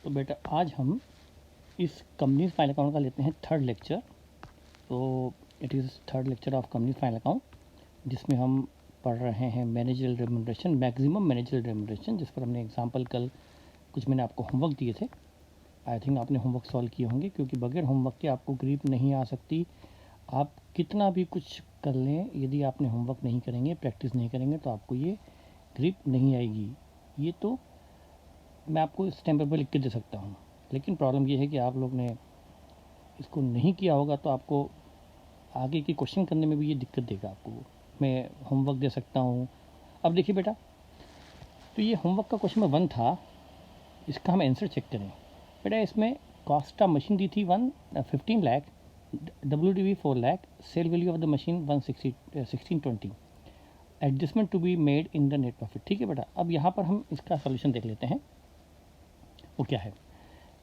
तो बेटा आज हम इस कंपनी फाइनल अकाउंट का लेते हैं थर्ड लेक्चर। तो it is third lecture of company final account, जिसमें हम पढ़ रहे हैं managerial remuneration, maximum managerial remuneration, जिस पर हमने एग्जांपल कल कुछ मैंने आपको होमवर्क दिए थे। आई थिंक आपने होमवर्क सॉल्व किए होंगे, क्योंकि बगैर होमवर्क के आपको ग्रिप नहीं आ सकती। आप कितना भी कुछ कर लें, यदि आपने होमवर्क नहीं करेंगे, प्रैक्टिस नहीं करेंगे, तो आपको ये ग्रिप नहीं आएगी। ये तो मैं आपको इस टाइम पर लिख के दे सकता हूँ, लेकिन प्रॉब्लम ये है कि आप लोग ने इसको नहीं किया होगा, तो आपको आगे के क्वेश्चन करने में भी ये दिक्कत देगा आपको। मैं होमवर्क दे सकता हूँ। अब देखिए बेटा, तो ये होमवर्क का क्वेश्चन नंबर 1 था, इसका हम आंसर चेक करें। बेटा इसमें कॉस्ट ऑफ मशीन दी थी 15 lakh, WDV 4 lakh, sale value of the machine 1620, adjustment to be made in the net profit. ठीक है बेटा, अब यहाँ पर हम इसका सॉल्यूशन देख लेते हैं। वो क्या है,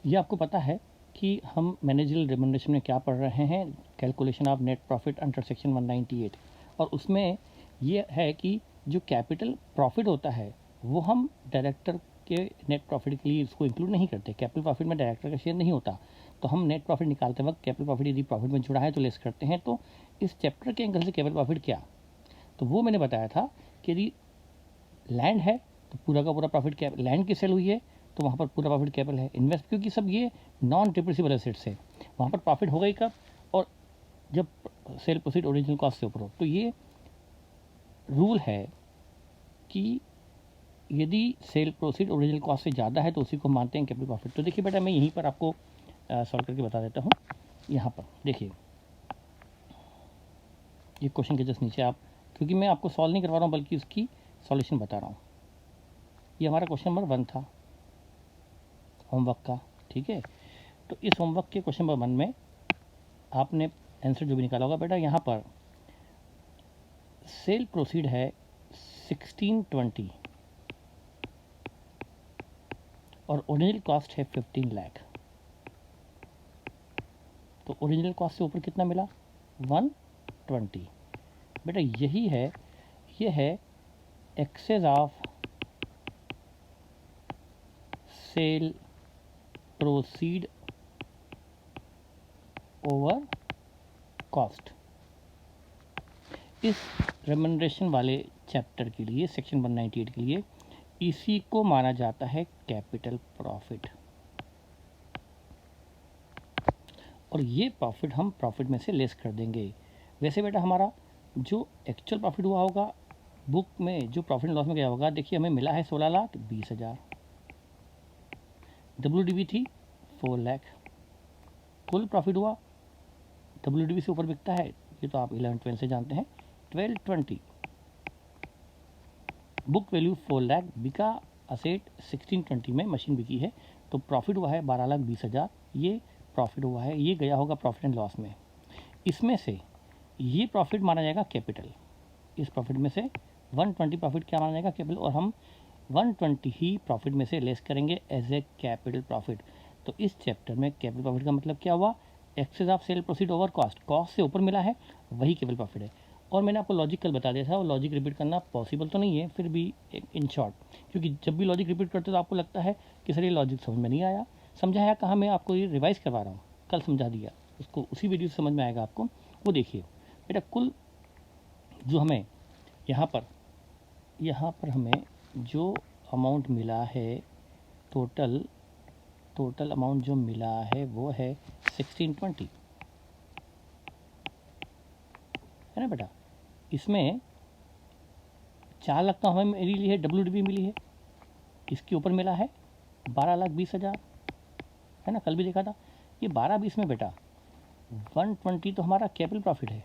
ये आपको पता है कि हम मैनेजरियल रेम्यूनरेशन में क्या पढ़ रहे हैं, calculation of net profit under section 198। और उसमें ये है कि जो कैपिटल प्रॉफिट होता है वो हम डायरेक्टर के नेट प्रॉफिट के लिए इसको इंक्लूड नहीं करते। कैपिटल प्रॉफिट में डायरेक्टर का शेयर नहीं होता, तो हम नेट प्रॉफिट निकालते वक्त कैपिटल प्रॉफिट यदि प्रॉफिट में जुड़ा है तो लेस करते हैं। तो इस चैप्टर के एंगल से कैपिटल प्रॉफिट क्या, तो वो मैंने बताया था कि यदि लैंड है तो पूरा का पूरा प्रॉफिट क्या, लैंड की सेल हुई है तो वहाँ पर पूरा प्रॉफिट कैपिटल है। इन्वेस्ट, क्योंकि सब ये नॉन डिप्रिसिएबल एसेट्स है, वहाँ पर प्रॉफिट होगा ही कब, और जब सेल प्रोसीड ओरिजिनल कॉस्ट से ऊपर हो। तो ये रूल है कि यदि सेल प्रोसीड ओरिजिनल कॉस्ट से ज़्यादा है तो उसी को मानते हैं कैपिटल प्रॉफिट। तो देखिए बेटा, मैं यहीं पर आपको सॉल्व करके बता देता हूँ। यहाँ पर देखिए, ये क्वेश्चन के जस्ट नीचे आप, क्योंकि मैं आपको सॉल्व नहीं करवा रहा हूँ बल्कि उसकी सॉल्यूशन बता रहा हूँ। ये हमारा क्वेश्चन नंबर 1 था होमवर्क का। ठीक है, तो इस होमवर्क के क्वेश्चन नंबर 1 में आपने आंसर जो भी निकाला होगा बेटा, यहाँ पर सेल प्रोसीड है 1620 और ओरिजिनल कॉस्ट है 15 लाख। तो ओरिजिनल कॉस्ट से ऊपर कितना मिला, 120। बेटा यही है, ये है excess of sale proceed over cost. इस रेम्यूनरेशन वाले चैप्टर के लिए, सेक्शन 198 के लिए, इसी को माना जाता है कैपिटल प्रॉफिट। और ये प्रॉफिट हम प्रॉफिट में से लेस कर देंगे। वैसे बेटा हमारा जो एक्चुअल प्रॉफिट हुआ होगा बुक में, जो प्रॉफिट एंड लॉस में गया होगा, देखिए हमें मिला है 16,20,000। WDV थी 4 लाख। कुल प्रॉफिट हुआ, WDV से ऊपर बिकता है, ये तो आप 11-12 से जानते हैं, 1220। बुक वैल्यू 4 लाख, बिका असेट 1620 में मशीन बिकी है, तो प्रॉफिट हुआ है 12,20,000। ये प्रॉफिट हुआ है, ये गया होगा प्रॉफिट एंड लॉस में। इसमें से ये प्रॉफिट माना जाएगा कैपिटल। इस प्रॉफिट में से 120 प्रॉफिट क्या माना जाएगा, कैपिटल, और हम 120 ही प्रॉफिट में से लेस करेंगे एज ए कैपिटल प्रॉफिट। तो इस चैप्टर में कैपिटल प्रॉफिट का मतलब क्या हुआ, excess of sale proceed over cost, cost से ऊपर मिला है वही कैपिटल प्रॉफिट है। और मैंने आपको लॉजिक कल बता दिया था, और लॉजिक रिपीट करना पॉसिबल तो नहीं है, फिर भी इन शॉर्ट, क्योंकि जब भी लॉजिक रिपीट करते तो आपको लगता है कि सर ये लॉजिक समझ में नहीं आया, समझाया कहाँ, मैं आपको ये रिवाइज करवा रहा हूँ, कल समझा दिया, उसको उसी वीडियो से समझ में आएगा आपको। वो देखिए बेटा, कुल जो हमें यहाँ पर हमें जो अमाउंट मिला है, टोटल अमाउंट जो मिला है वो है 1620, है ना बेटा। इसमें 4 लाख तो हमें मिली है, WDV मिली है, इसके ऊपर मिला है 12,20,000, है ना, कल भी देखा था। ये 12-20 में बेटा 120 तो हमारा कैपिटल प्रॉफिट है,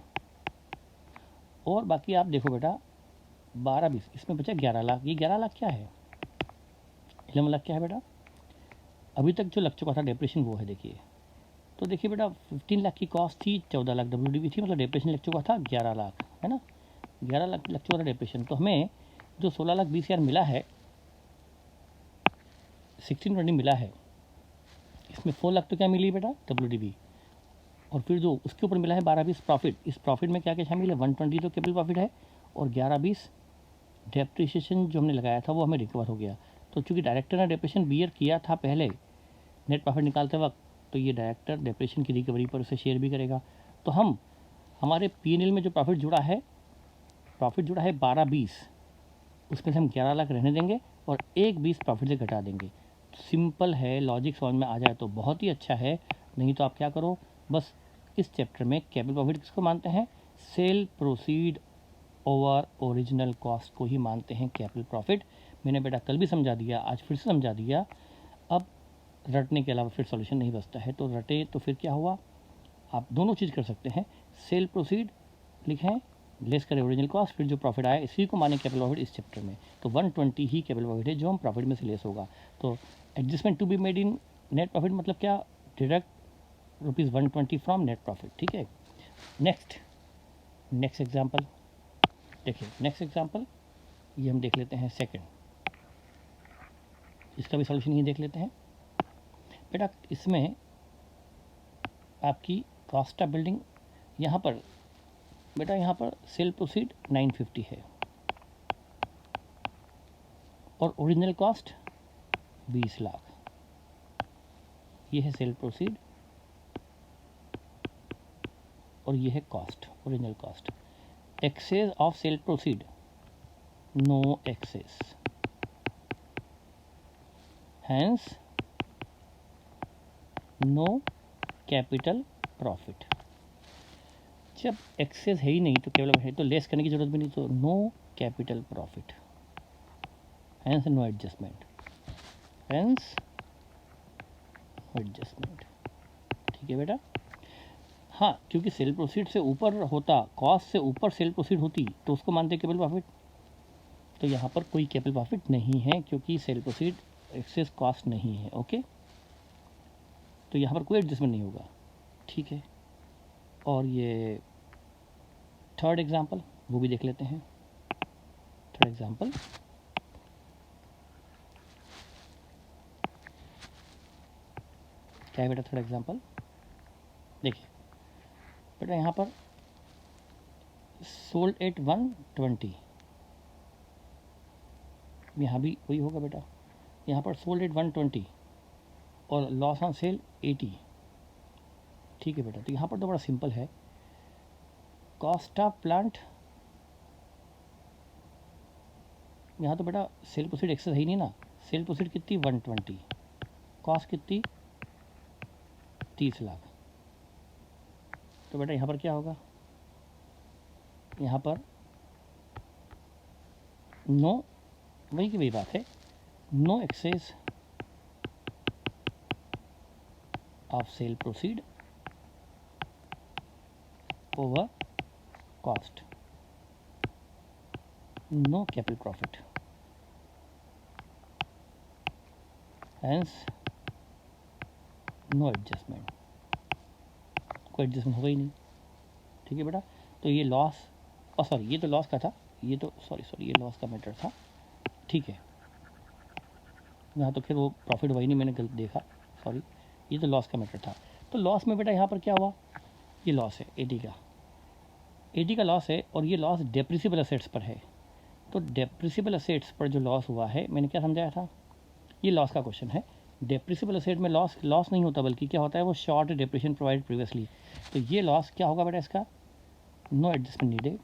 और बाकी आप देखो बेटा 12-20, इसमें बचा 11 लाख। ये 11 लाख क्या है, 11 लाख क्या है बेटा, अभी तक जो लग चुका था डिप्रेशन वो है। देखिए, तो देखिए बेटा 15 लाख की कॉस्ट थी, 14 लाख WDV थी, मतलब डिप्रेशन लग चुका था 11 लाख, है ना, 11 लाख लग चुका था डिप्रेशन। तो हमें जो 16,20,000 मिला है, 1620 मिला है, इसमें 4 लाख तो क्या मिली बेटा, WDV, और फिर जो उसके ऊपर मिला है 12-20 प्रॉफिट। इस प्रॉफिट में क्या क्या शामिल है, 120 तो कैपिटल प्रॉफिट है, और 11-20 डेप्रिसिएशन जो हमने लगाया था वो हमें रिकवर हो गया। तो चूंकि डायरेक्टर ने डेप्रिसिएशन बियर किया था पहले, नेट प्रॉफिट निकालते वक्त तो ये डायरेक्टर डेप्रिसिएशन की रिकवरी पर उसे शेयर भी करेगा। तो हम हमारे P&L में जो प्रॉफिट जुड़ा है 12-20, उसमें से हम 11 लाख रहने देंगे और 1-20 प्रॉफिट से घटा देंगे। सिंपल है, लॉजिक समझ में आ जाए तो बहुत ही अच्छा है, नहीं तो आप क्या करो, बस इस चैप्टर में कैपिटल प्रॉफिट किसको मानते हैं, cell proceed over original cost को ही मानते हैं कैपिटल प्रॉफिट। मैंने बेटा कल भी समझा दिया, आज फिर से समझा दिया। अब रटने के अलावा फिर सॉल्यूशन नहीं बचता है, तो रटे तो फिर क्या हुआ, आप दोनों चीज़ कर सकते हैं, सेल प्रोसीड लिखें, लेस करें ओरिजिनल कॉस्ट, फिर जो प्रॉफिट आया इसी को माने कैपिटल प्रॉफिट इस चैप्टर में। तो 120 ही कैपिटल प्रॉफिट है जो हम प्रॉफिट में से लेस होगा। तो adjustment to be made in net profit मतलब क्या, डिडक्ट ₹120 फ्रॉम नेट प्रॉफिट। ठीक है, नेक्स्ट एग्जाम्पल देखिए, नेक्स्ट एग्जाम्पल ये हम देख लेते हैं सेकंड, इसका भी सॉल्यूशन ही देख लेते हैं बेटा। इसमें आपकी कॉस्ट ऑफ बिल्डिंग यहाँ पर बेटा, यहाँ पर सेल प्रोसीड 950 है और ओरिजिनल कॉस्ट 20 लाख। ये है सेल प्रोसीड और ये है cost, original cost. Excess of sale proceed, no excess, hence no capital profit. जब एक्सेस है ही नहीं तो केवल है तो लेस करने की जरूरत भी नहीं, तो no capital profit, hence no adjustment, hence no adjustment. ठीक है बेटा। हाँ, क्योंकि सेल प्रोसीड से ऊपर होता, कॉस्ट से ऊपर सेल प्रोसीड होती तो उसको मानते कैपिटल प्रॉफिट। तो यहाँ पर कोई कैपिटल प्रॉफिट नहीं है क्योंकि सेल प्रोसीड एक्सेस कॉस्ट नहीं है। ओके, तो यहाँ पर कोई एडजस्टमेंट नहीं होगा। ठीक है, और ये थर्ड एग्जाम्पल वो भी देख लेते हैं। थर्ड एग्जाम्पल क्या है बेटा, थर्ड एग्जाम्पल देखिए बेटा, यहाँ पर सोल्ड एट 120, यहाँ भी वही होगा बेटा, यहाँ पर सोल्ड एट 120 और लॉस ऑन सेल 80। ठीक है बेटा, तो यहाँ पर तो बड़ा सिंपल है, कॉस्ट ऑफ प्लांट, यहाँ तो बेटा सेल प्रोसीड एक्सेस है ही नहीं ना, सेल प्रोसीड कितनी 120, कॉस्ट कितनी 30 लाख। तो बेटा यहाँ पर क्या होगा, यहाँ पर नो, वही की वही बात है, no excess of sale proceed over cost, no capital profit, hence no adjustment, कोई एडजस्टमेंट होगा ही नहीं। ठीक है बेटा, तो ये लॉस, और सॉरी ये तो लॉस का था, ये तो सॉरी ये लॉस का मैटर था। ठीक है, यहाँ तो फिर वो प्रॉफिट हुआ ही नहीं, मैंने गलत देखा, सॉरी, ये तो लॉस का मैटर था। तो लॉस में बेटा यहाँ पर क्या हुआ, ये लॉस है 80 का लॉस है और ये लॉस डेप्रिसिएबल असेट्स पर है। तो डेप्रिसिएबल असेट्स पर जो लॉस हुआ है, मैंने क्या समझाया था, ये लॉस का क्वेश्चन है। डेप्रिसिएबल असेट में लॉस नहीं होता, बल्कि क्या होता है, वो शॉर्ट डेप्रिसिएशन प्रोवाइड प्रीवियसली। तो ये लॉस क्या होगा बेटा, इसका no adjustment needed,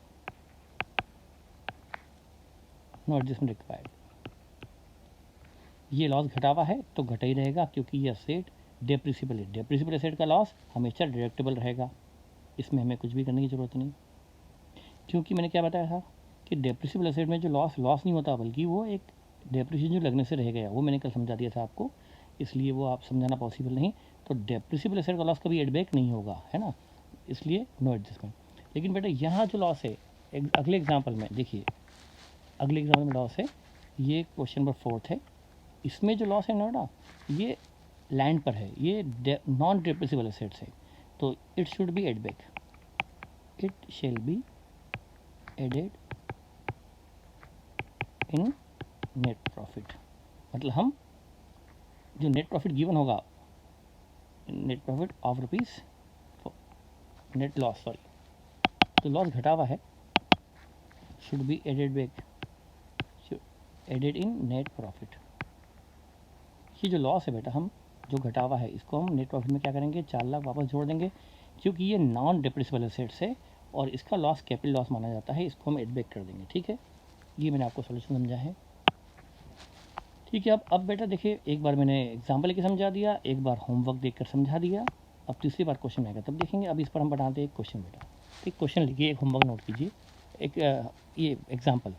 no adjustment required. ये लॉस घटा हुआ है तो घटा ही रहेगा क्योंकि ये असेट डेप्रिसिएबल है। डेप्रिसिएबल असेट का लॉस हमेशा डिडक्टेबल रहेगा, इसमें हमें कुछ भी करने की ज़रूरत नहीं, क्योंकि मैंने क्या बताया था कि डेप्रिसिएबल असेट में जो लॉस नहीं होता, बल्कि वो एक डेप्रिसिएशन जो लगने से रह गया, वो मैंने कल समझा दिया था आपको, इसलिए वो आप समझाना पॉसिबल नहीं। तो डेप्रिसिएबल एसेट का लॉस कभी एडबैक नहीं होगा, है ना, इसलिए नो एडजस्टमेंट। लेकिन बेटा यहाँ जो लॉस है, अगले एग्जाम्पल में देखिए, अगले एग्जाम्पल में लॉस है, ये क्वेश्चन नंबर 4 है, इसमें जो लॉस है ना, ये लैंड पर है, ये नॉन डेप्रिसिएबल एसेट्स है, तो it should be add back, it shall be added in net profit. मतलब हम जो नेट प्रॉफिट गिवन होगा, net profit of rupees, net loss sorry, तो लॉस घटा हुआ है, should be added back, added in net profit. ये जो लॉस है बेटा, हम जो घटा हुआ है इसको हम नेट प्रॉफिट में क्या करेंगे, 4 लाख वापस जोड़ देंगे, क्योंकि ये नॉन डिप्रेसिबल एसेट्स है और इसका लॉस कैपिटल लॉस माना जाता है, इसको हम एड बैक कर देंगे। ठीक है, ये मैंने आपको सोल्यूशन समझा है। ठीक है, अब बेटा देखिए, एक बार मैंने एग्जाम्पल लेके समझा दिया, एक बार होमवर्क देखकर समझा दिया, अब तीसरी बार क्वेश्चन आएगा तब देखेंगे। अब इस पर हम बनाते हैं एक क्वेश्चन बेटा। एक क्वेश्चन लिखिए, एक होमवर्क नोट कीजिए, एक ये एग्जाम्पल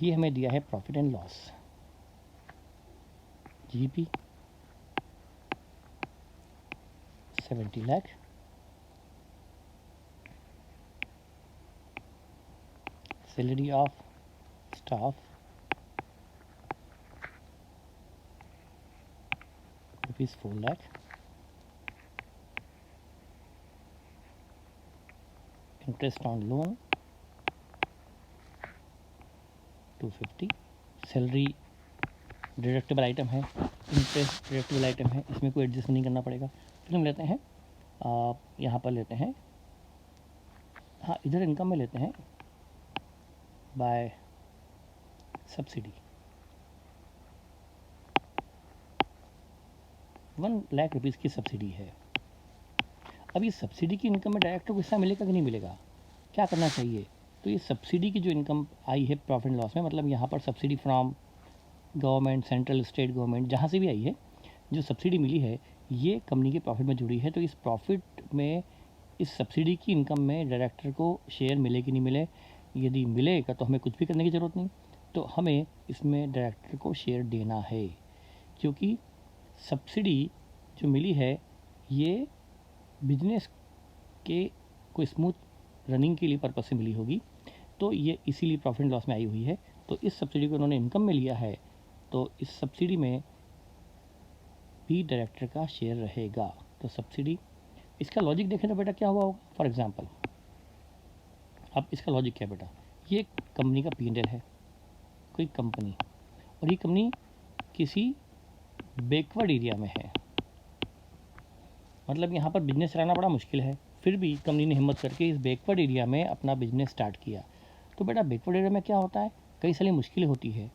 ये हमें दिया है profit and loss, GP 70 lakh, salary of staff ₹4 lakh, interest on loan 250, salary deductible item है, इंटरेस्ट डिडक्टेबल आइटम है, इसमें कोई एडजस्ट नहीं करना पड़ेगा। फिर हम लेते हैं यहाँ पर लेते हैं, हाँ इधर इनकम में लेते हैं बाय सब्सिडी 1 लाख रुपीज़ की सब्सिडी है। अब ये सब्सिडी की इनकम में डायरेक्टर को हिस्सा मिलेगा कि नहीं मिलेगा, क्या करना चाहिए? तो ये सब्सिडी की जो इनकम आई है प्रॉफिट एंड लॉस में, मतलब यहाँ पर subsidy from government, central, state government, जहाँ से भी आई है, जो सब्सिडी मिली है ये कंपनी के प्रॉफिट में जुड़ी है। तो इस प्रॉफिट में, इस सब्सिडी की इनकम में डायरेक्टर को शेयर मिले कि नहीं मिले, यदि मिलेगा तो हमें कुछ भी करने की ज़रूरत नहीं, तो हमें इसमें डायरेक्टर को शेयर देना है, क्योंकि सब्सिडी जो मिली है ये बिजनेस के को स्मूथ रनिंग के लिए पर्पज़ से मिली होगी, तो ये इसीलिए प्रॉफिट एंड लॉस में आई हुई है। तो इस सब्सिडी को उन्होंने इनकम में लिया है, तो इस सब्सिडी में भी डायरेक्टर का शेयर रहेगा। तो सब्सिडी, इसका लॉजिक देखें तो बेटा क्या हुआ होगा। फॉर एग्जांपल, अब इसका लॉजिक क्या है बेटा, ये कंपनी का P&L है, कोई कंपनी, और ये कंपनी किसी बैकवर्ड एरिया में है, मतलब यहाँ पर बिजनेस रहना बड़ा मुश्किल है, फिर भी कंपनी ने हिम्मत करके इस बैकवर्ड एरिया में अपना बिजनेस स्टार्ट किया। तो बेटा बैकवर्ड एरिया में क्या होता है, कई सारी मुश्किलें होती है,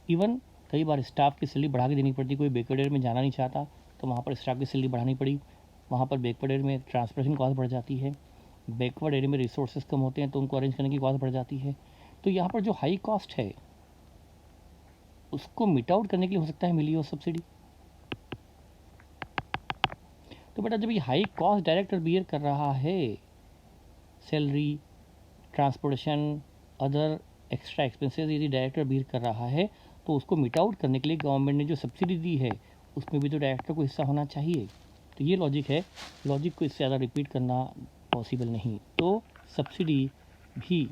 इवन कई बार स्टाफ की सैलरी बढ़ा के देनी पड़ती, कोई बैकवर्ड एरिया में जाना नहीं चाहता तो वहाँ पर स्टाफ की सैलरी बढ़ानी पड़ी, वहाँ पर बैकवर्ड एरिया में ट्रांसपोर्टेशन कॉस्ट बढ़ जाती है, बैकवर्ड एरिया में रिसोर्सेज कम होते हैं तो उनको अरेंज करने की कॉस्ट बढ़ जाती है। तो यहाँ पर जो हाई कॉस्ट है उसको मिट आउट करने के लिए हो सकता है मिली हो सब्सिडी। तो बेटा जब ये हाई कॉस्ट डायरेक्टर बियर कर रहा है, salary, transportation, other extra expenses यदि डायरेक्टर बियर कर रहा है, तो उसको मिट आउट करने के लिए गवर्नमेंट ने जो सब्सिडी दी है उसमें भी तो डायरेक्टर को हिस्सा होना चाहिए। तो ये लॉजिक है, लॉजिक को इससे ज़्यादा रिपीट करना पॉसिबल नहीं। तो सब्सिडी भी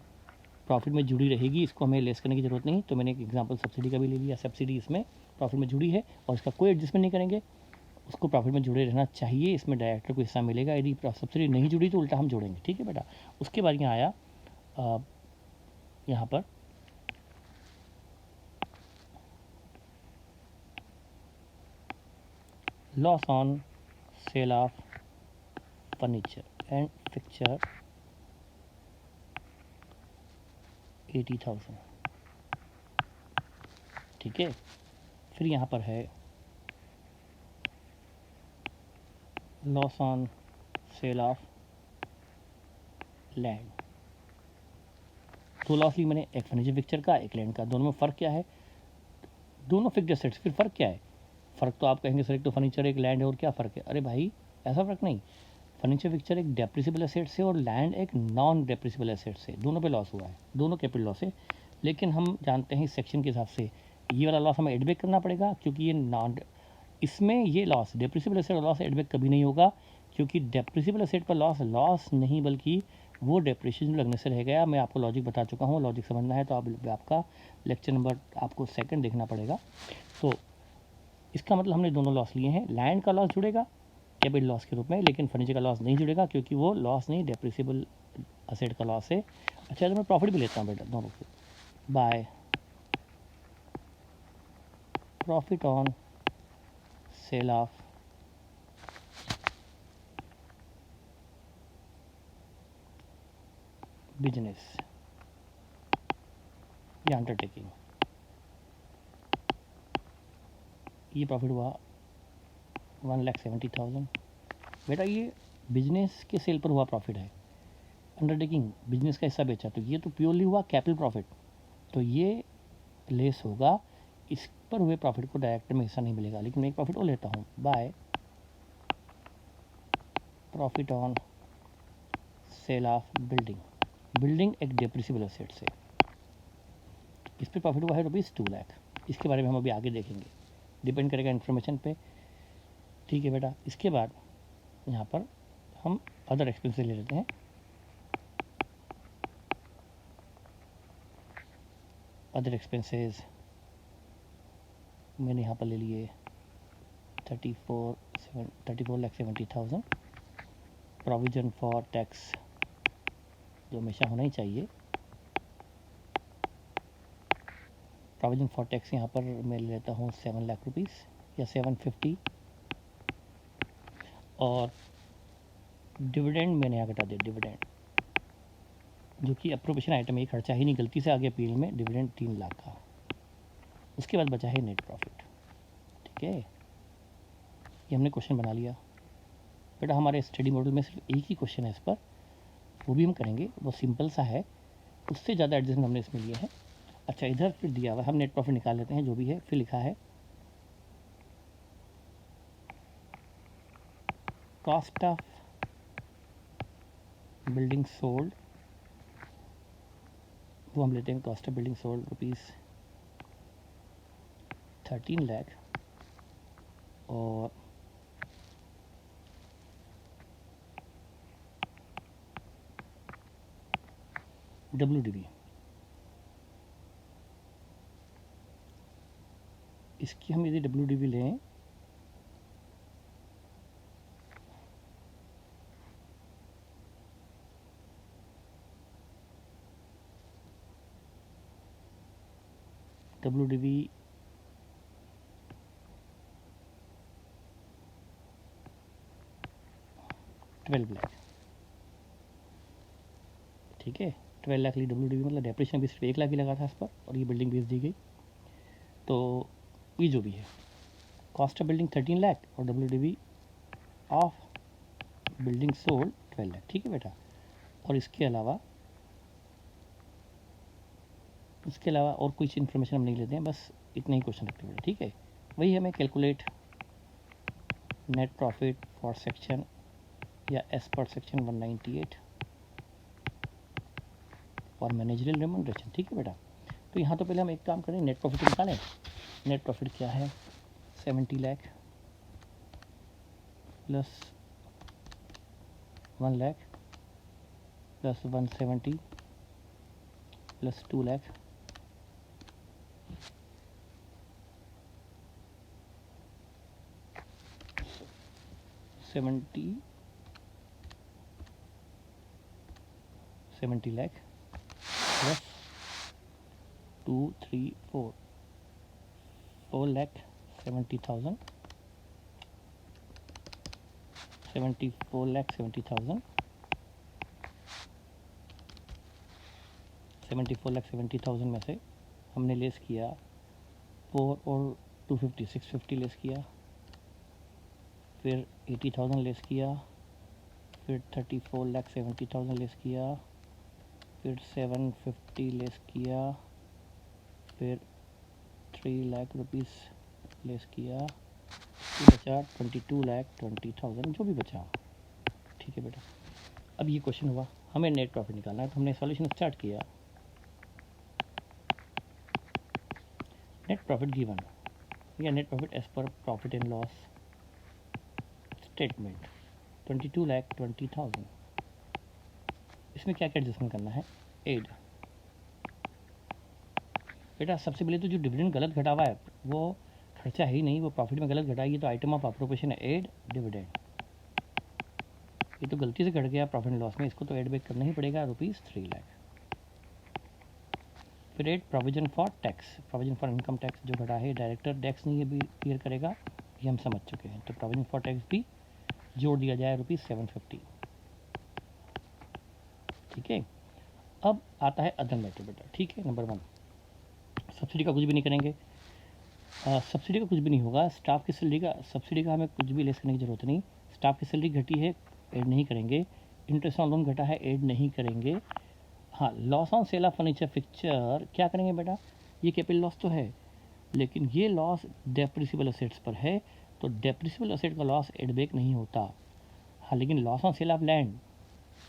प्रॉफिट में जुड़ी रहेगी, इसको हमें लेस करने की ज़रूरत नहीं। तो मैंने एक एग्जांपल सब्सिडी का भी ले लिया, सब्सिडी इसमें प्रॉफिट में जुड़ी है और इसका कोई एडजस्टमेंट नहीं करेंगे, उसको प्रॉफिट में जुड़े रहना चाहिए, इसमें डायरेक्टर को हिस्सा मिलेगा। यदि सब्सिडी नहीं जुड़ी तो उल्टा हम जोड़ेंगे। ठीक है बेटा, उसके बाद यहाँ आया यहाँ पर loss on sale of furniture and fixture 80,000। ठीक है, फिर यहाँ पर है loss on sale of land. दो लॉस ली मैंने, एक फर्नीचर पिक्चर का, एक लैंड का, दोनों में फ़र्क क्या है, दोनों फिक्स्ड एसेट्स, फिर फ़र्क क्या है? फ़र्क तो आप कहेंगे सर एक तो फर्नीचर एक लैंड है और क्या फ़र्क है? अरे भाई ऐसा फ़र्क नहीं, फर्नीचर पिक्चर एक डेप्रिसिबल एसेट्स है और लैंड एक नॉन डेप्रिसिबल एसेट्स है, दोनों पे लॉस हुआ है, दोनों कैपिटल लॉस है। लेकिन हम जानते हैं इस सेक्शन के हिसाब से ये वाला लॉस हमें एडबैक करना पड़ेगा, क्योंकि ये नॉन, इसमें ये लॉस डेप्रिसिबल एसेट लॉस एडबैक कभी नहीं होगा, क्योंकि डेप्रिसिबल एसेट पर लॉस नहीं बल्कि वो डेप्रिसिएशन लगने से रह गया। मैं आपको लॉजिक बता चुका हूँ, लॉजिक समझना है तो आपका लेक्चर नंबर आपको सेकंड देखना पड़ेगा। तो इसका मतलब हमने दोनों लॉस लिए हैं, लैंड का लॉस जुड़ेगा कैपिटल लॉस के रूप में, लेकिन फर्नीचर का लॉस नहीं जुड़ेगा क्योंकि वो लॉस नहीं डेप्रिसिबल असेट का लॉस है। अच्छा तो मैं प्रॉफिट भी लेता हूँ बेटा दोनों को, by profit on sale of business या अंडरटेकिंग। ये प्रॉफिट हुआ 1,70,000। बेटा ये बिजनेस के सेल पर हुआ प्रॉफिट है, अंडरटेकिंग बिजनेस का हिस्सा बेचा, तो ये तो प्योरली हुआ कैपिटल प्रॉफिट, तो ये लेस होगा, इस पर हुए प्रॉफिट को डायरेक्टर में हिस्सा नहीं मिलेगा। लेकिन मैं एक प्रॉफिट और लेता हूँ, by profit on sale of building. Building एक डेप्रिसिबल एसेट से, इस पर प्रॉफिट हुआ है ₹2 लाख। इसके बारे में हम अभी आगे देखेंगे, डिपेंड करेगा इन्फॉर्मेशन पे। ठीक है बेटा, इसके बाद यहाँ पर हम अदर एक्सपेंसेस ले लेते हैं। अदर एक्सपेंसेस मैंने यहाँ पर ले लिए 34,70,000। प्रोविज़न फॉर टैक्स जो हमेशा होना ही चाहिए, प्रोविज़न फॉर टैक्स यहाँ पर मैं ले लेता हूँ 7 लाख रुपीज़ या 750। और डिविडेंड मैंने यहाँ घटा दिया, डिविडेंड जो कि अप्रोप्रिएशन आइटम, ये खर्चा ही नहीं, गलती से आ गया अपील में, डिविडेंड 3 लाख का। उसके बाद बचा है नेट प्रॉफिट। ठीक है, ये हमने क्वेश्चन बना लिया बेटा। हमारे स्टडी मॉडल में सिर्फ एक ही क्वेश्चन है इस पर, वो भी हम करेंगे, वो सिंपल सा है, उससे ज़्यादा एडजस्टमेंट हमने इसमें लिए हैं। अच्छा, इधर फिर दिया हुआ, हम नेट प्रॉफिट निकाल लेते हैं जो भी है। फिर लिखा है कॉस्ट ऑफ बिल्डिंग सोल्ड, वो हम लेते हैं cost of building sold ₹13 lakh. और WDV, इसकी हम यदि WDV लें WDV 12 लाख। ठीक है, 12 लाख ली WDV, मतलब डेप्रिसिएशन भी सिर्फ 1 लाख ही लगा था इस पर, और ये बिल्डिंग बेच दी गई। तो ये जो भी है, कॉस्ट ऑफ बिल्डिंग 13 लाख और WDV of building sold 12 lakh. ठीक है बेटा, और इसके अलावा और कुछ इन्फॉर्मेशन हम नहीं लेते हैं, बस इतना ही क्वेश्चन रखते हैं। ठीक है, वही हमें calculate net profit for section या एस पर सेक्शन 198 और मैनेजरियल रेम्यूनरेशन। ठीक है बेटा, तो यहाँ तो पहले हम एक काम करें, नेट प्रॉफिट निकालें। नेट प्रॉफिट क्या है, 70 lakh plus 1 lakh plus 170 plus 2 lakh, seventy lakh plus 2 3 4 4,70,000 74,70,000 74,70,000 में से हमने लेस किया 4 और 250 650 लेस किया, फिर 80,000 लेस किया, फिर 34,70,000 लेस किया, फिर 750 लेस किया, फिर 3 लाख रुपीस लेस किया, फिर बचा 22,20,000 जो भी बचा। ठीक है बेटा, अब ये क्वेश्चन हुआ, हमें नेट प्रॉफिट निकालना है, तो हमने सॉल्यूशन स्टार्ट किया। नेट प्रॉफिट गिवन या net profit as per profit and loss statement 22,20,000। इसमें क्या क्या एडजस्टमेंट करना है, एड बेटा। सबसे पहले तो जो डिविडेंड गलत घटा हुआ है वो खर्चा है ही नहीं, वो प्रॉफिट में गलत घटाई है, तो आइटम ऑफ अप्रोप्रिएशन है, एड डिविडेंड। ये तो गलती से घट गया प्रॉफिट एंड लॉस में, इसको तो एड बैक करना ही पड़ेगा ₹3 लाख। फिर add provision for tax, provision for income tax जो घटा है, डायरेक्टर टैक्स नहीं, ये भी क्लियर करेगा, ये हम समझ चुके हैं, तो प्रोविजन फॉर टैक्स भी जोड़ दिया जाए ₹750। ठीक है, अब आता है अदर मैटर बेटा। ठीक है, नंबर 1 सब्सिडी का कुछ भी नहीं करेंगे, सब्सिडी का कुछ भी नहीं होगा। स्टाफ की सैलरी का, सब्सिडी का हमें कुछ भी लेस करने की ज़रूरत नहीं। स्टाफ की सैलरी घटी है, ऐड नहीं करेंगे। इंटरेस्ट ऑन लोन घटा है, ऐड नहीं करेंगे। हाँ, loss on sale of furniture fixture क्या करेंगे बेटा, ये कैपिटल लॉस तो है, लेकिन ये लॉस डेप्रिसिबल असेट्स पर है, तो डेप्रिसिबल असेट का लॉस एड बैक नहीं होता। हाँ, लेकिन loss on sale of land,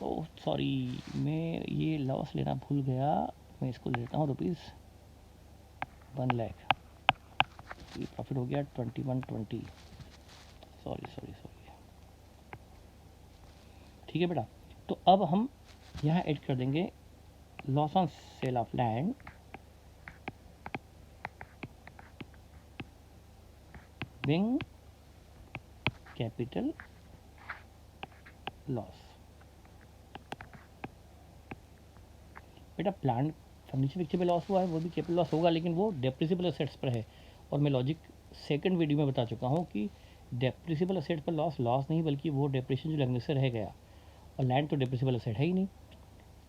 oh sorry, मैं ये लॉस लेना भूल गया। मैं इसको ले लेता हूँ ₹1 लाख। ये प्रॉफिट हो गया 2120। सॉरी। ठीक है बेटा, तो अब हम यहाँ ऐड कर देंगे loss on sale of land being capital loss. बेटा प्लांट फर्नीचर पिक्चर पे लॉस हुआ है, वो भी कैपिटल लॉस होगा, लेकिन वो डेप्रिसिबल असेट्स पर है। और मैं लॉजिक सेकंड वीडियो में बता चुका हूँ कि डेप्रिसिबल असेट पर लॉस नहीं, बल्कि वो डेप्रिसिएशन जो लगने से रह गया। और लैंड तो डेप्रिसिबल असेट है ही नहीं।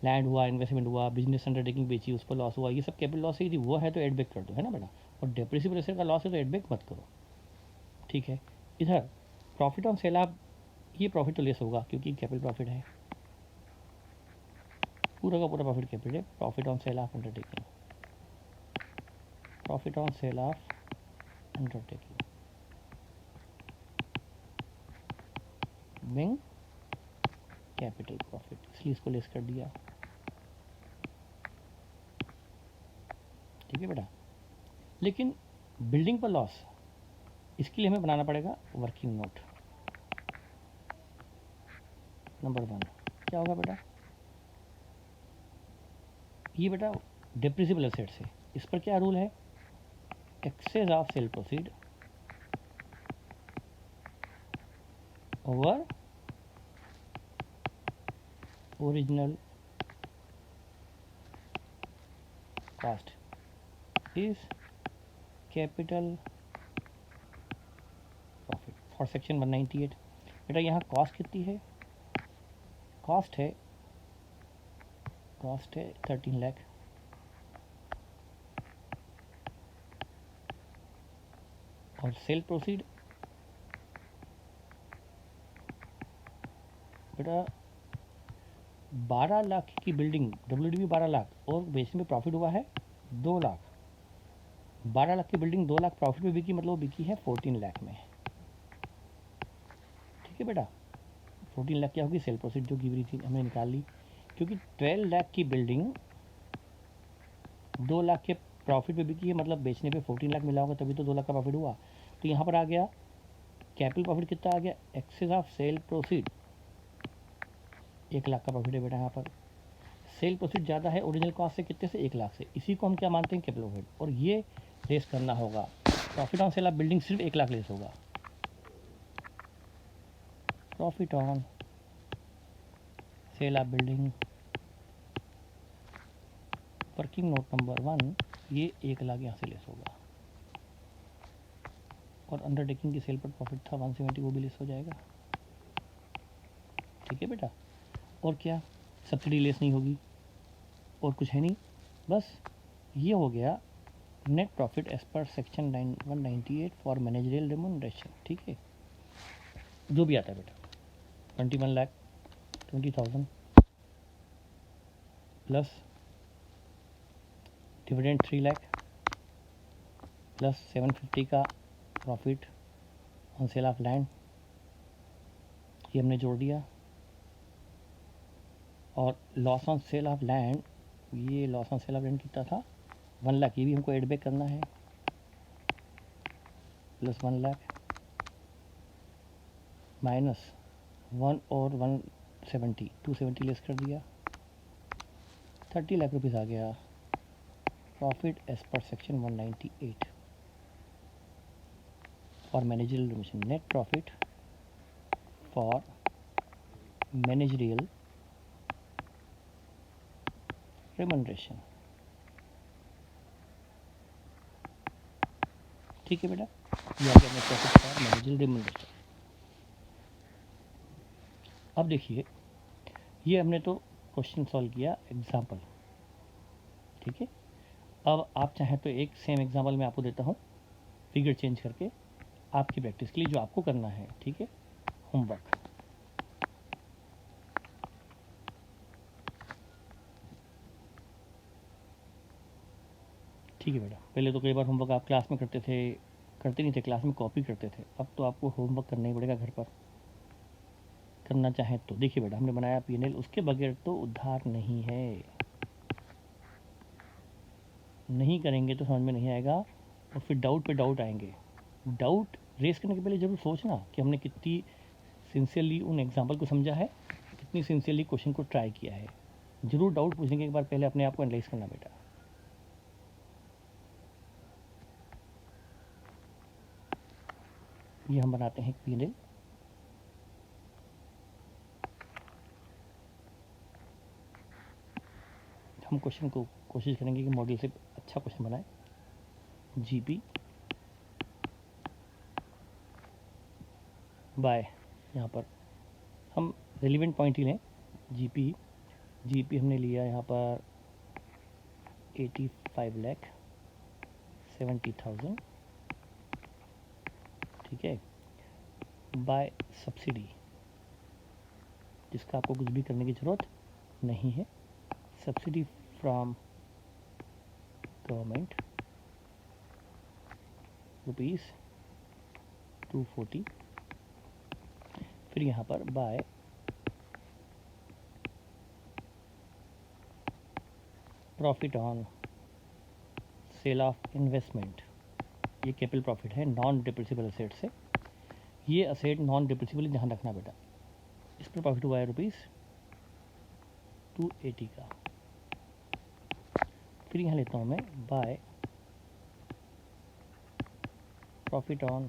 लैंड हुआ, इन्वेस्टमेंट हुआ, बिजनेस अंडरटेकिंग बेची, उस पर लॉस हुआ, ये सब कैपिटल लॉस ही थी, वो है तो एड बैक कर दो, है ना बेटा। और डेप्रिसिबल असेट का लॉस है तो एड बैक मत करो, ठीक है। इधर प्रॉफिट ऑन सेल ऑफ, ये प्रॉफिट तो लेस होगा क्योंकि कैपिटल प्रॉफिट है, पूरा का पूरा प्रॉफिट कैपिटल है। Profit on sale of undertaking, profit on sale of undertaking being capital profit, इसलिए इसको लेस कर दिया, ठीक है बेटा। लेकिन बिल्डिंग पर लॉस, इसके लिए हमें बनाना पड़ेगा वर्किंग नोट नंबर 1। क्या होगा बेटा, ये बेटा डेप्रिसिबल असेट्स है, इस पर क्या रूल है, excess of sale proceed over original cost is capital profit for section 198। बेटा यहाँ कॉस्ट कितनी है, कॉस्ट है 13 लाख, और सेल प्रोसीड बेटा 12 लाख की बिल्डिंग, WDV 12 लाख, और बेचने में प्रॉफिट हुआ है 2 लाख। 12 लाख की बिल्डिंग 2 लाख प्रॉफिट में बिकी, मतलब बिकी है 14 लाख में, ठीक है बेटा। 14 लाख क्या होगी, सेल प्रोसीड जो गिव रही थी हमने निकाल ली, क्योंकि 12 लाख की बिल्डिंग 2 लाख के प्रॉफिट पे बिकी है, मतलब बेचने पे 14 लाख मिला होगा, तभी तो 2 लाख का प्रॉफिट हुआ। तो यहाँ पर आ गया कैपिटल प्रॉफिट कितना आ गया, excess of sale proceed 1 lakh का प्रॉफिट है बेटा। यहाँ पर सेल प्रोसीड ज़्यादा है ओरिजिनल कॉस्ट से, कितने से, 1 लाख से, इसी को हम क्या मानते हैं, कैपिटल प्रॉफिट, और ये लेस करना होगा। Profit on sale of building सिर्फ 1 लाख लेस होगा। Profit on sale of building working note number 1, ये 1 लाख यहाँ से लेस होगा। और अंडरटेकिंग की सेल पर प्रॉफिट था 170, वो भी लेस हो जाएगा, ठीक है बेटा। और क्या, सब्सिडी लेस नहीं होगी, और कुछ है नहीं, बस ये हो गया net profit as per section 198 for managerial remuneration, ठीक है। जो भी आता है बेटा 21 lakh 20,000 plus dividend 3 lakh plus 750 का profit on sale of land, ये हमने जोड़ दिया। और loss on sale of land, ये loss on sale of land कितना था, 1 लाख, ये भी हमको एड बैक करना है, प्लस 1 लाख माइनस 1 और 170, 270 लेस कर दिया, 30 लाख रुपीज़ आ गया profit as per section 198 for managerial remuneration. Net profit for managerial remuneration, ठीक है बेटा, ये आ गया net profit for managerial remuneration. अब देखिए, ये हमने तो क्वेश्चन सॉल्व किया एग्जाम्पल, ठीक है। अब आप चाहें तो एक सेम एग्जांपल मैं आपको देता हूँ फिगर चेंज करके आपकी प्रैक्टिस के लिए, जो आपको करना है, ठीक है। होमवर्क, ठीक है बेटा। पहले तो कई बार होमवर्क आप क्लास में करते नहीं थे, क्लास में कॉपी करते थे। अब तो आपको होमवर्क करना ही पड़ेगा घर पर, करना चाहें तो। देखिए बेटा, हमने बनाया P&L, उसके बगैर तो उद्धार नहीं है। नहीं करेंगे तो समझ में नहीं आएगा और फिर डाउट पे डाउट आएंगे। डाउट रेस करने के पहले ज़रूर सोचना कि हमने कितनी सिंसियरली उन एग्जाम्पल को समझा है, कितनी सिंसियरली क्वेश्चन को ट्राई किया है। ज़रूर डाउट पूछने के एक बार पहले अपने आप को एनालाइज करना बेटा। ये हम बनाते हैं P&L। हम क्वेश्चन को कोशिश करेंगे कि मॉडल से अच्छा क्वेश्चन बनाए। GP बाय, यहाँ पर हम रेलिवेंट पॉइंट ही लें। GP हमने लिया यहाँ पर 85,70,000, ठीक है, बाय सब्सिडी, जिसका आपको कुछ भी करने की ज़रूरत नहीं है। Subsidy from government ₹240। फिर यहाँ पर by profit on sale of investment, ये कैपिटल प्रॉफिट है नॉन डिप्रेसिबल असेट से। ये असेट नॉन डिप्रेसिबल, ध्यान रखना बेटा। इस पर प्रॉफिट हुआ है ₹280 का। फिर यहाँ लेता हूँ मैं by profit on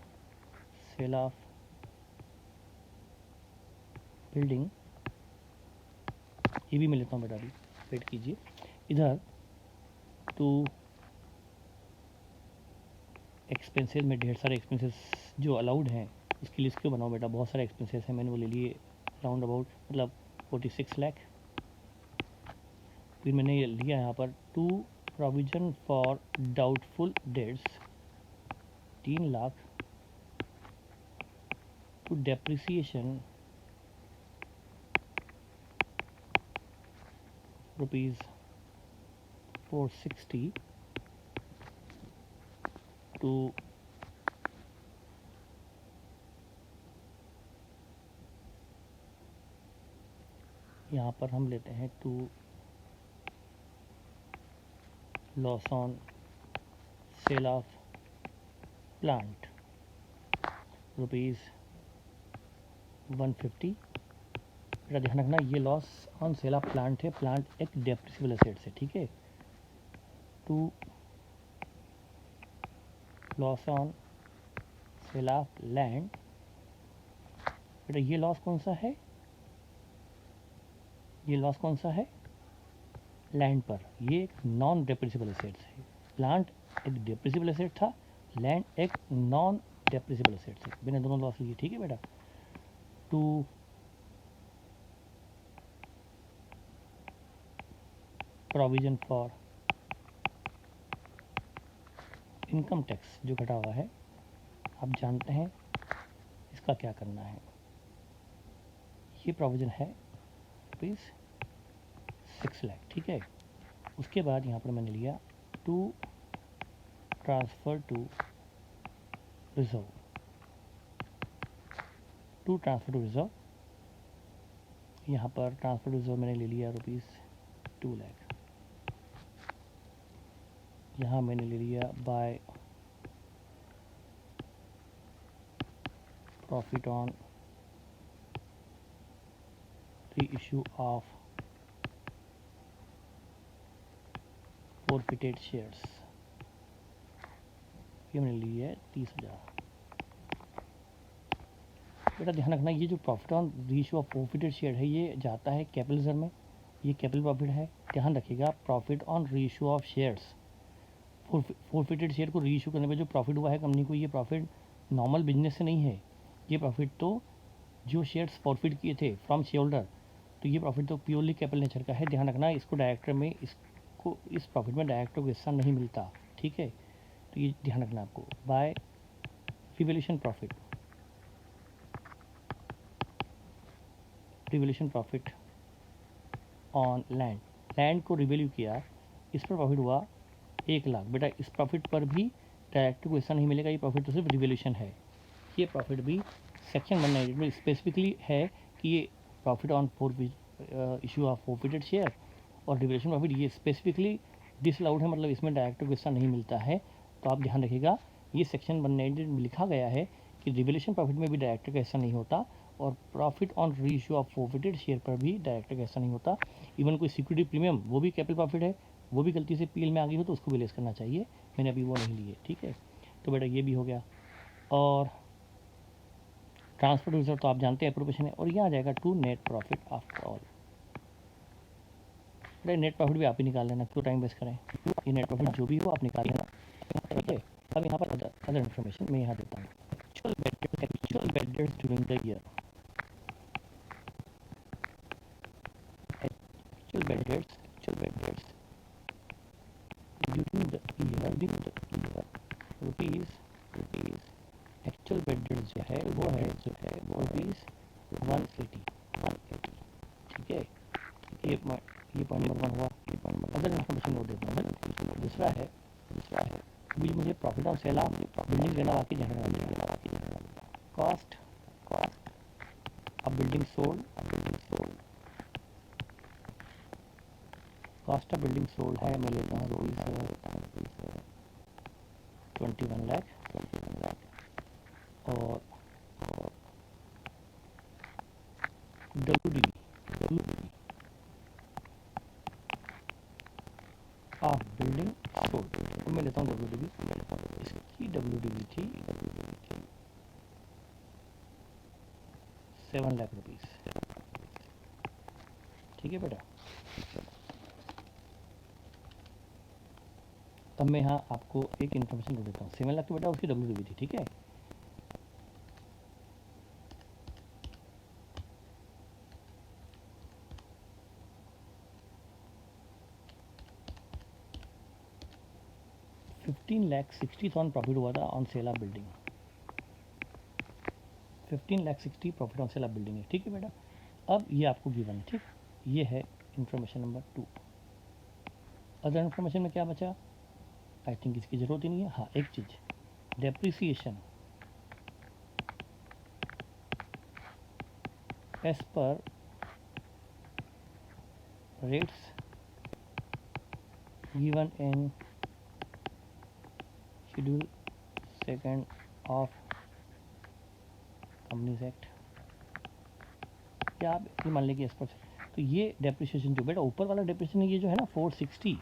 sale of building, ये भी मैं लेता हूँ बेटा। अभी वेट कीजिए, इधर तो एक्सपेंसेस में ढेर सारे एक्सपेंसेस जो अलाउड हैं उसकी लिस्ट क्यों बनाओ बेटा। बहुत सारे एक्सपेंसेस हैं, मैंने वो ले लिए राउंड अबाउट, मतलब 46 लाख। फिर मैंने लिया यहाँ पर to provision for doubtful debts 3 lakh, to depreciation ₹460, to यहाँ पर हम लेते हैं to loss on sale of plant ₹150। बेटा ध्यान रखना, ये loss on sale of plant है, प्लांट एक डेप्रिसिबल एसेट्स है, ठीक है। To loss on sale of land, बेटा ये लॉस कौन सा है, ये लॉस कौन सा है, लैंड पर। ये एक नॉन डेप्रिसिबल एसेट्स है। प्लांट एक डेप्रिसिबल एसेट था, लैंड एक नॉन डेप्रिसिबल एसेट्स है। मैंने दोनों लॉस लिए, ठीक है बेटा। To provision for income tax जो घटा हुआ है, आप जानते हैं इसका क्या करना है। ये प्रोविज़न है ₹6 लाख, ठीक है। उसके बाद यहाँ पर मैंने लिया to transfer to reserve, to transfer to reserve. यहाँ पर ट्रांसफ़र टू रिज़र्व मैंने ले लिया ₹2 लाख। यहाँ मैंने ले लिया by profit on reissue of forfeited shares, ये मैंने ली है 30,000। बेटा ध्यान रखना, ये जो profit on reissue of forfeited share है, ये जाता है कैपिटल रिजर्व में, ये कैपिटल प्रॉफिट है। ध्यान रखिएगा, profit on reissue of shares, forfeited share को रीइश्यू करने पे जो प्रॉफिट हुआ है कंपनी को, ये प्रॉफिट नॉर्मल बिजनेस से नहीं है। ये प्रॉफिट तो जो शेयर्स फॉरफिट किए थे फ्रॉम शेयर होल्डर, तो ये प्रॉफिट तो प्योरली कैपिटल नेचर का है। ध्यान रखना, इसको डायरेक्टर में आपको इस प्रॉफिट में डायरेक्टर को हिस्सा नहीं मिलता, ठीक है, तो ये ध्यान रखना आपको। By revaluation profit, revaluation profit on land, land को रिवैल्यू किया, इस पर प्रॉफिट हुआ 1,00,000। बेटा इस प्रॉफिट पर भी डायरेक्टर को हिस्सा नहीं मिलेगा, ये प्रॉफिट तो सिर्फ रिवैल्यूएशन है। ये प्रॉफिट भी सेक्शन 198 में स्पेसिफिकली है कि ये profit on issue of forfeited share और रिवैल्यूएशन प्रॉफिट ये स्पेसिफिकली डिसअलाउड है, मतलब इसमें डायरेक्टर को हिस्सा नहीं मिलता है। तो आप ध्यान रखिएगा, ये सेक्शन 198 में लिखा गया है कि रिवैल्यूएशन प्रॉफिट में भी डायरेक्टर का हिस्सा नहीं होता और प्रॉफिट ऑन री इशू ऑफ फॉरफिटेड शेयर पर भी डायरेक्टर का हिस्सा नहीं होता। इवन कोई सिक्योरिटी प्रीमियम वो भी कैपिटल प्रॉफिट है, वो भी गलती से पीएल में आ गई हो तो उसको भी लेस करना चाहिए, मैंने अभी वो नहीं लिए, ठीक है। तो बेटा ये भी हो गया। और ट्रांसफर टू रिजर्व तो आप जानते हैं एप्रोप्रिएशन है, और यहाँ आ जाएगा to net profit after all. बेटा नेट प्रॉफिट भी आप ही निकाल लेना, क्यों टाइम वेस्ट करें, ये नेट प्रॉफिट जो भी हो आप निकाल लेना, ठीक है। अब यहाँ पर अदर इन्फॉर्मेशन मैं यहाँ देता हूँ। Actual bad debts during the year, actual bad debts during the year rupees actual bad debts जो है वो रुपीज़ 180, ठीक है। ये पॉइंट नंबर 1 हुआ। अदर इन्फॉर्मेशन नोट देता हूँ। दूसरा है अभी मुझे profit on sale of building लेना बाकी जाना, cost of building sold, cost of building sold है, मैं लेता हूँ रुपीज़ 21 लाख, और WDV ऑफ बिल्डिंग सोल्ड, तो मैं लेता हूँ WDV, इसकी WDV थी 7 लाख रुपीज़, ठीक है बेटा। तब मैं यहाँ आपको एक इन्फॉर्मेशन दे देता हूँ, 7 लाख तो बेटा उसकी WDV थी, ठीक है। $15,60,000 प्रॉफिट हुआ था on sale of building, 15,60,000 profit on sale of building है, ठीक है बेटा। अब ये आपको गिवन है, ठीक, ये है इन्फॉर्मेशन नंबर 2। अदर इन्फॉर्मेशन में क्या बचा, आई थिंक इसकी ज़रूरत ही नहीं है। हाँ, एक चीज़, depreciation as per rates given in schedule 2 of companies act, या आप ये मान लेंगे एज पर, तो ये डेप्रिसिएशन जो बेटा ऊपर वाला डेप्रिसिएशन ये जो है ना 460,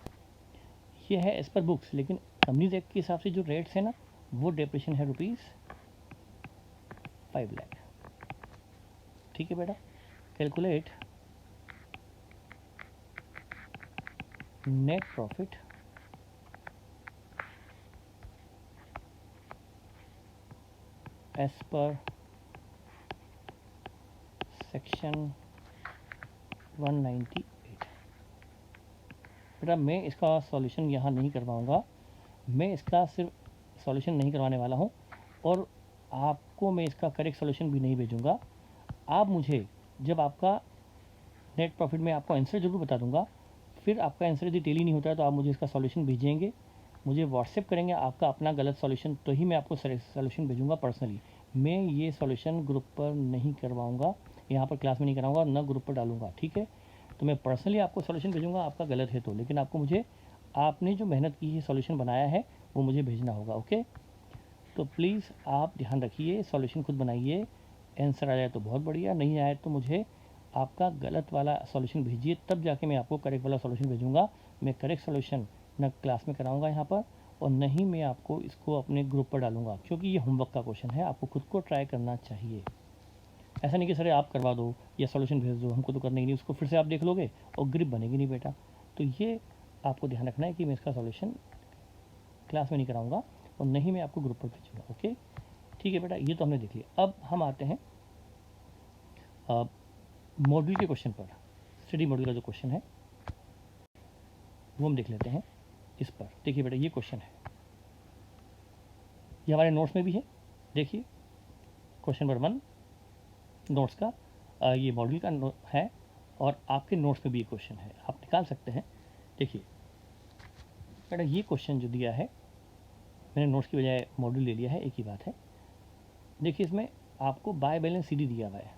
ये है एज पर बुक्स, लेकिन कंपनीज एक्ट के हिसाब से जो रेट्स है ना वो डेप्रिसिएशन है ₹5 लाख, ठीक है बेटा। Calculate net profit as per section 198। बेटा मैं इसका सॉल्यूशन यहाँ नहीं करवाऊँगा, मैं इसका सिर्फ सॉल्यूशन नहीं करवाने वाला हूँ, और आपको मैं इसका करेक्ट सॉल्यूशन भी नहीं भेजूँगा। आप मुझे जब आपका नेट प्रॉफिट में आपको आंसर ज़रूर बता दूँगा, फिर आपका आंसर यदि टेली नहीं होता है तो आप मुझे इसका सॉल्यूशन भेजेंगे, मुझे व्हाट्सएप करेंगे आपका अपना गलत सॉल्यूशन, तो ही मैं आपको सॉल्यूशन भेजूँगा पर्सनली। मैं ये सॉल्यूशन ग्रुप पर नहीं करवाऊँगा, यहाँ पर क्लास में नहीं कराऊँगा, न ग्रुप पर डालूँगा, ठीक है। तो मैं पर्सनली आपको सॉल्यूशन भेजूँगा, आपका गलत है तो, लेकिन आपको मुझे आपने जो मेहनत की है सॉल्यूशन बनाया है वो मुझे भेजना होगा, ओके। तो प्लीज़ आप ध्यान रखिए, सॉल्यूशन खुद बनाइए, आंसर आ जाए तो बहुत बढ़िया, नहीं आए तो मुझे आपका गलत वाला सॉल्यूशन भेजिए, तब जाके मैं आपको करेक्ट वाला सॉल्यूशन भेजूँगा। मैं करेक्ट सॉल्यूशन न क्लास में कराऊँगा यहाँ पर, और नहीं मैं आपको इसको अपने ग्रुप पर डालूँगा, क्योंकि ये होमवर्क का क्वेश्चन है, आपको खुद को ट्राई करना चाहिए। ऐसा नहीं कि सर आप करवा दो या सॉल्यूशन भेज दो, हमको तो करने ही नहीं, उसको फिर से आप देख लोगे और ग्रिप बनेगी नहीं बेटा। तो ये आपको ध्यान रखना है कि मैं इसका सॉल्यूशन क्लास में नहीं कराऊंगा और नहीं मैं आपको ग्रुप पर भेजूँगा, ओके, ठीक है बेटा। ये तो हमने देख लिया। अब हम आते हैं मॉड्यूल के क्वेश्चन पर। स्टडी मॉड्यूल का जो क्वेश्चन है, वो हम देख लेते हैं इस पर। देखिए बेटा ये क्वेश्चन है, ये हमारे नोट्स में भी है। देखिए क्वेश्चन नंबर 1 नोट्स का ये मॉड्यूल का है और आपके नोट्स में भी ये क्वेश्चन है, आप निकाल सकते हैं। देखिए बेटा ये क्वेश्चन जो दिया है, मैंने नोट्स की बजाय मॉड्यूल ले लिया है, एक ही बात है। देखिए इसमें आपको बाय बैलेंस सी डी दिया हुआ है,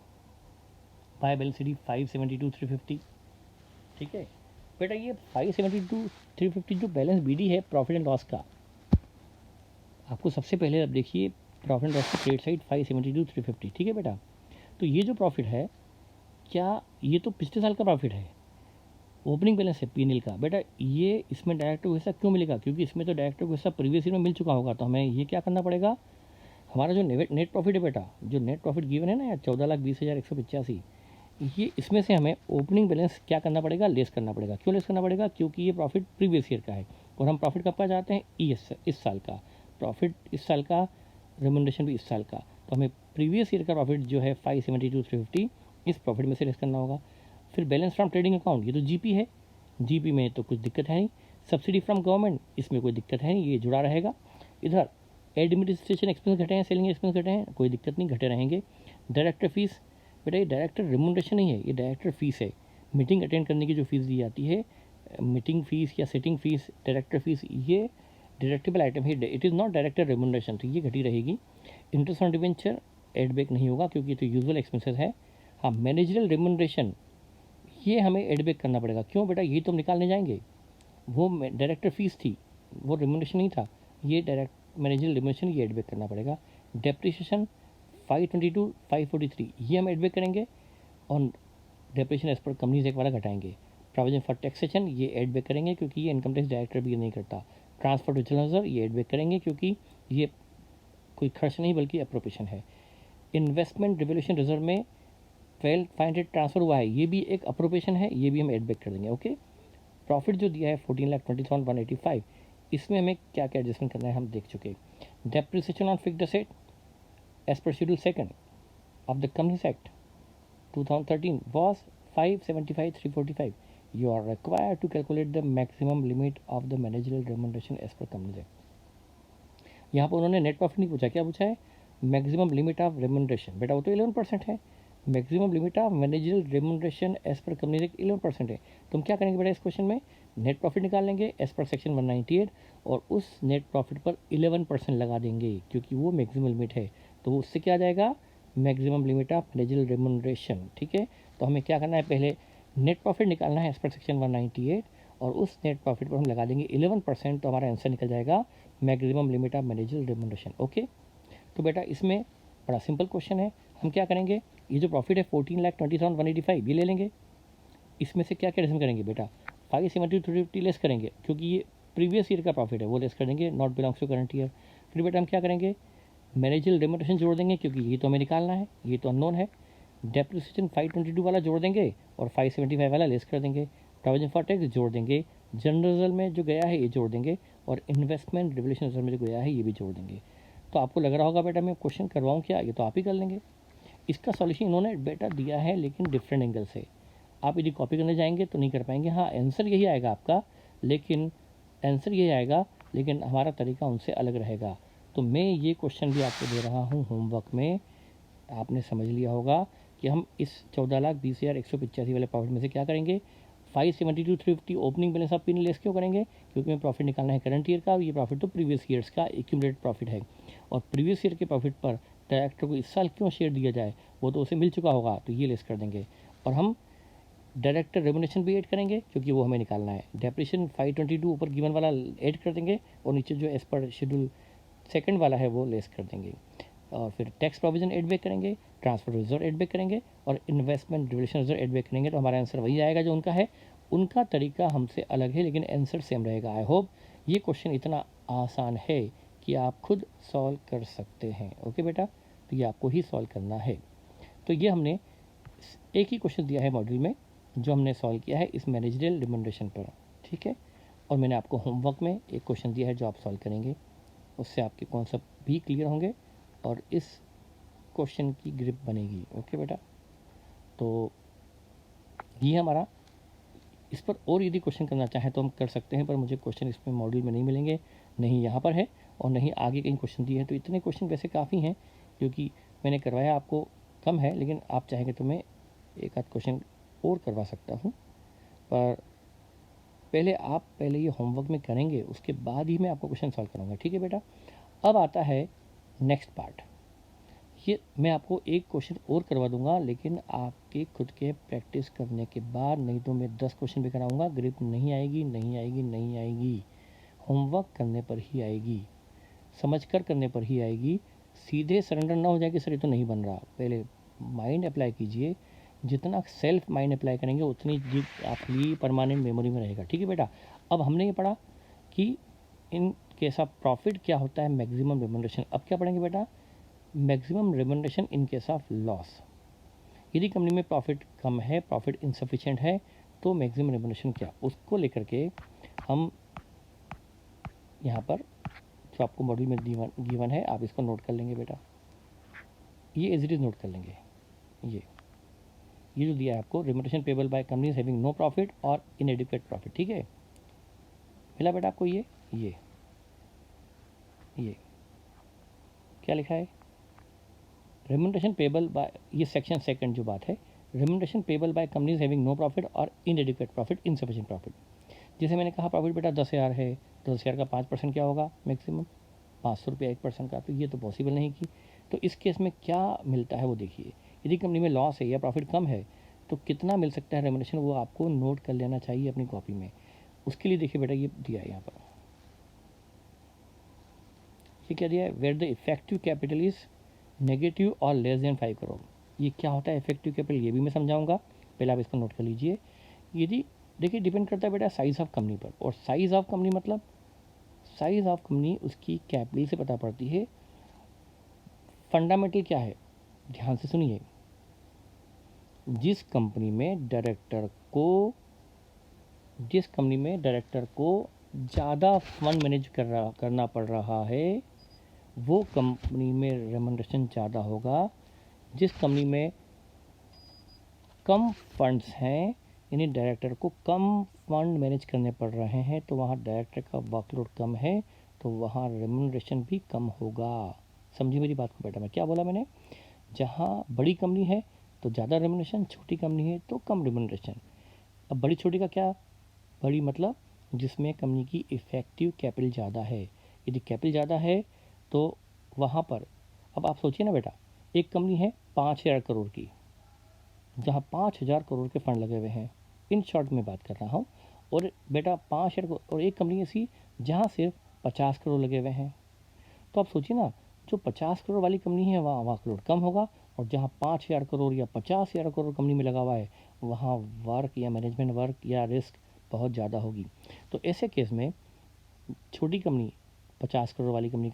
बाय बैलेंस सी डी 572 350, ठीक है बेटा। ये 572 350 जो बैलेंस बी डी है प्रॉफिट एंड लॉस का, आपको सबसे पहले अब देखिए प्रॉफिट एंड लॉस की क्रेडिट साइड 572 350, ठीक है बेटा। तो ये जो प्रॉफिट है, क्या ये तो पिछले साल का प्रॉफिट है, ओपनिंग बैलेंस है पी का बेटा। ये इसमें डायरेक्ट हिस्सा क्यों मिलेगा, क्योंकि इसमें तो डायरेक्ट हिस्सा प्रीवियस ईयर में मिल चुका होगा। तो हमें ये क्या करना पड़ेगा, हमारा जो नेट प्रॉफिट है बेटा, जो नेट प्रॉफिट गिवन है ना यार 14,20,185, ये इसमें से हमें ओपनिंग बैलेंस क्या करना पड़ेगा, लेस करना पड़ेगा। क्यों लेस करना पड़ेगा, क्योंकि ये प्रॉफिट प्रीवियस ईयर का है और हम प्रॉफिट कब का चाहते हैं, इस साल का प्रॉफिट, इस साल का रेम्यूनरेशन भी इस साल का। तो हमें प्रीवियस ईयर का प्रॉफिट जो है 572 350 इस प्रॉफिट में से लेस करना होगा। फिर बैलेंस फ्रॉम ट्रेडिंग अकाउंट, ये तो जीपी है, जीपी में तो कुछ दिक्कत है नहीं। सब्सिडी फ्रॉम गवर्नमेंट, इसमें कोई दिक्कत है नहीं, ये जुड़ा रहेगा। इधर एडमिनिस्ट्रेशन एक्सपेंस घटे हैं, सेलिंग एक्सपेंस घटे हैं, कोई दिक्कत नहीं, घटे रहेंगे। डायरेक्टर फीस बेटा, ये डायरेक्टर रेम्यूनरेशन नहीं है, ये डायरेक्टर फीस है। मीटिंग अटेंड करने की जो फीस दी जाती है, मीटिंग फीस या सिटिंग फीस, डायरेक्टर फीस, ये डिडक्टिबल आइटम है, it is not director remuneration, तो ये घटी रहेगी। Interest on debenture add back नहीं होगा क्योंकि ये तो यूजुअल एक्सपेंसेस है। हाँ मैनेजरल रेम्यूनरेशन ये हमें एड बैक करना पड़ेगा। क्यों बेटा, ये तो हम निकालने जाएंगे, वो डायरेक्टर फीस थी, वो रेम्यूनरेशन नहीं था, ये डायरेक्ट मैनेजरल रेम्यूनरेशन ये एड बैक करना पड़ेगा। डेप्रिसिएशन 522 543 ये हम एड बैक करेंगे और डेप्रिसिएशन एज पर कंपनीज एक वाला घटाएंगे। प्रोविजन फॉर टैक्सेशन ये एड बैक करेंगे क्योंकि ये इनकम टैक्स डायरेक्टर भी नहीं करता। ट्रांसफर टू जनरल रिजर्व ये एड बैक करेंगे क्योंकि ये कोई खर्च नहीं बल्कि अप्रोप्रिएशन है। इन्वेस्टमेंट रिवोल्यूशन रिजर्व में 12,500 ट्रांसफर हुआ है, ये भी एक अप्रोप्रिएशन है, ये भी हम एड बैक कर देंगे। ओके, प्रॉफिट जो दिया है 14,20,185, इसमें हमें क्या क्या एडजस्टमेंट करना है हम देख चुके। Depreciation on fixed asset as per schedule 2 of the companies act 2013 was 575,345. You are required to calculate the maximum limit of the managerial remuneration as per Companies Act. यहाँ पर उन्होंने नेट प्रॉफिट नहीं पूछा, क्या पूछा है, मैक्सिमम लिमिट ऑफ रेमुनरेशन। बेटा वो तो 11% है, maximum limit of managerial remuneration as per company act 11% है। तो हम क्या करेंगे बेटा, इस क्वेश्चन में नेट प्रॉफिट निकाल लेंगे एज पर सेक्शन 198 और उस नेट प्रॉफिट पर 11% लगा देंगे क्योंकि वो मैक्सिमम लिमिट है। तो उससे क्या आ जाएगा, maximum limit of managerial remuneration, ठीक है। तो हमें क्या करना है, पहले नेट प्रॉफिट निकालना है एज पर सेक्शन 198 और उस नेट प्रॉफिट पर हम लगा देंगे 11%, तो हमारा आंसर निकल जाएगा maximum limit of managerial remuneration. Okay, तो बेटा इसमें बड़ा सिंपल क्वेश्चन है, हम क्या करेंगे, ये जो प्रॉफिट है 14,20,185 ये ले लेंगे, इसमें से क्या क्या एडजस्ट करेंगे बेटा, 572 लेस करेंगे क्योंकि ये प्रीवियस ईयर का प्रॉफिट है, वो लेस कर देंगे, not belongs to current year. फिर बेटा हम क्या करेंगे, मैनेजरियल रेमुनरेशन जोड़ देंगे क्योंकि ये तो हमें निकालना है, ये तो अननोन है। डेप्रिसिएशन 522 वाला जोड़ देंगे और 575 वाला लेस कर देंगे। प्रोविजन फॉर टैक्स जोड़ देंगे, जनरल रिजर्व में जो गया है ये जोड़ देंगे और इन्वेस्टमेंट रिवोल्यूशन रिजर्व में जो गया है ये भी जोड़ देंगे। तो आपको लग रहा होगा बेटा मैं क्वेश्चन करवाऊँ क्या, ये तो आप ही कर लेंगे। इसका सॉल्यूशन इन्होंने बेटा दिया है लेकिन डिफरेंट एंगल से, आप यदि कॉपी करने जाएंगे तो नहीं कर पाएंगे। हाँ आंसर यही आएगा आपका, लेकिन आंसर यही आएगा लेकिन हमारा तरीका उनसे अलग रहेगा। तो मैं ये क्वेश्चन भी आपको दे रहा हूँ होमवर्क में, आपने समझ लिया होगा कि हम इस 14,20,185 वाले प्रॉफिट में से क्या करेंगे, 572 350 opening balance of P less क्यों करेंगे, क्योंकि हमें प्रॉफिट निकालना है करंट ईयर का, ये प्रॉफिट तो प्रीवियस ईयर्स का एक्यूमुलेटेड प्रॉफिट है और प्रीवियस ईयर के प्रॉफिट पर डायरेक्टर को इस साल क्यों शेयर दिया जाए, वो तो उसे मिल चुका होगा, तो ये लेस कर देंगे। और हम डायरेक्टर रेमुनेशन भी ऐड करेंगे क्योंकि वो हमें निकालना है। डेप्रिसिएशन 522 ऊपर गिवन वाला ऐड कर देंगे और नीचे जो एज पर शेड्यूल 2 वाला है वो लेस कर देंगे। और फिर टैक्स प्रोविजन एड बैक करेंगे, ट्रांसफर रिजर्व एड बैक करेंगे और investment revolution reserve add back करेंगे। तो हमारा आंसर वही आएगा जो उनका है, उनका तरीका हमसे अलग है लेकिन आंसर सेम रहेगा। आई होप ये क्वेश्चन इतना आसान है कि आप खुद सॉल्व कर सकते हैं। ओके बेटा, तो ये आपको ही सॉल्व करना है। तो ये हमने एक ही क्वेश्चन दिया है मॉड्यूल में जो हमने सॉल्व किया है इस मैनेजरियल रिमुनरेशन पर, ठीक है। और मैंने आपको होमवर्क में एक क्वेश्चन दिया है जो आप सॉल्व करेंगे, उससे आपके कॉन्सेप्ट भी क्लियर होंगे और इस क्वेश्चन की ग्रिप बनेगी। ओके बेटा, तो ये हमारा इस पर और यदि क्वेश्चन करना चाहें तो हम कर सकते हैं, पर मुझे क्वेश्चन इसमें मॉड्यूल में नहीं मिलेंगे, नहीं यहाँ पर है और नहीं आगे कहीं क्वेश्चन दिए हैं। तो इतने क्वेश्चन वैसे काफ़ी हैं, क्योंकि मैंने करवाया आपको कम है, लेकिन आप चाहेंगे तो मैं एक आध क्वेश्चन और करवा सकता हूँ। पर पहले ये होमवर्क में करेंगे, उसके बाद ही मैं आपको क्वेश्चन सॉल्व कराऊंगा, ठीक है बेटा। अब आता है नेक्स्ट पार्ट। ये मैं आपको एक क्वेश्चन और करवा दूंगा, लेकिन आपके खुद के प्रैक्टिस करने के बाद, नहीं तो मैं 10 क्वेश्चन भी कराऊंगा, ग्रिप नहीं आएगी, नहीं आएगी, नहीं आएगी। होमवर्क करने पर ही आएगी, समझ कर करने पर ही आएगी। सीधे सरेंडर ना हो जाए कि सर ये तो नहीं बन रहा, पहले माइंड अप्लाई कीजिए। जितना सेल्फ माइंड अप्लाई करेंगे उतनी जीत आपकी परमानेंट मेमोरी में रहेगा, ठीक है बेटा। अब हमने ये पढ़ा कि इन केस ऑफ प्रॉफिट क्या होता है, मैक्सिमम रेम्युनरेशन। अब क्या पढ़ेंगे बेटा, maximum remuneration in case of loss. यदि कंपनी में प्रॉफिट कम है, प्रॉफिट इनसफिशिएंट है, तो मैक्सिमम रेम्युनरेशन क्या, उसको लेकर के हम यहाँ पर जो आपको मॉड्यूल में गिवन है, आप इसको नोट कर लेंगे बेटा। ये एज इट इज नोट कर लेंगे। ये जो दिया है आपको, remuneration payable by companies having no profit और इनएडिक्वेट प्रॉफिट, ठीक है। मिला बेटा आपको ये क्या लिखा है, रेम्युनरेशन पेबल बाय, ये सेक्शन सेकंड जो बात है, remuneration payable by companies having no profit और इनएडिक्वेट प्रॉफिट, इनसफिशिएंट प्रॉफिट। जैसे मैंने कहा प्रॉफिट बेटा 10,000 है, 10,000 का 5% क्या होगा, मैक्सिमम 500 रुपया 1% का, तो ये तो पॉसिबल नहीं की। तो इस केस में क्या मिलता है वो देखिए। यदि कंपनी में लॉस है या प्रॉफिट कम है तो कितना मिल सकता है रेम्युनरेशन, वो आपको नोट कर लेना चाहिए अपनी कॉपी में। उसके लिए देखिए बेटा, ये दिया है यहाँ पर, ये क्या दिया है, where the effective capital is negative और लेस देन 5 करोड़। ये क्या होता है इफेक्टिव कैपिटल, ये भी मैं समझाऊंगा, पहले आप इसको नोट कर लीजिए। यदि देखिए डिपेंड करता है बेटा साइज़ ऑफ कंपनी पर, और साइज़ ऑफ कंपनी मतलब साइज़ ऑफ कंपनी उसकी कैपिटल से पता पड़ती है। फंडामेंटल क्या है, ध्यान से सुनिए, जिस कंपनी में डायरेक्टर को ज़्यादा फंड मैनेज करना पड़ रहा है, वो कंपनी में रेम्युनरेशन ज़्यादा होगा। जिस कंपनी में कम फंड्स हैं, यानी डायरेक्टर को कम फंड मैनेज करने पड़ रहे हैं, तो वहाँ डायरेक्टर का वर्कलोड कम है, तो वहाँ रेम्युनरेशन भी कम होगा। समझिए मेरी बात को बेटा, मैं क्या बोला मैंने, जहाँ बड़ी कंपनी है तो ज़्यादा रेम्युनरेशन, छोटी कंपनी है तो कम रेम्युनरेशन। अब बड़ी छोटी का क्या, बड़ी मतलब जिसमें कंपनी की इफ़ेक्टिव कैपिटल ज़्यादा है। यदि कैपिटल ज़्यादा है तो वहाँ पर, अब आप सोचिए ना बेटा, एक कंपनी है 5,000 करोड़ की, जहाँ 5,000 करोड़ के फंड लगे हुए हैं, इन शॉर्ट में बात कर रहा हूँ। और बेटा 5,000 करोड़, और एक कंपनी ऐसी जहाँ सिर्फ 50 करोड़ लगे हुए हैं। तो आप सोचिए ना, जो 50 करोड़ वाली कंपनी है वहाँ वर्कलोड कम होगा, और जहाँ 5,000 करोड़ या 50,000 करोड़ कंपनी में लगा हुआ है, वहाँ वर्क या मैनेजमेंट वर्क या रिस्क बहुत ज़्यादा होगी। तो ऐसे केस में छोटी कंपनी 50 करोड़ वाली कंपनी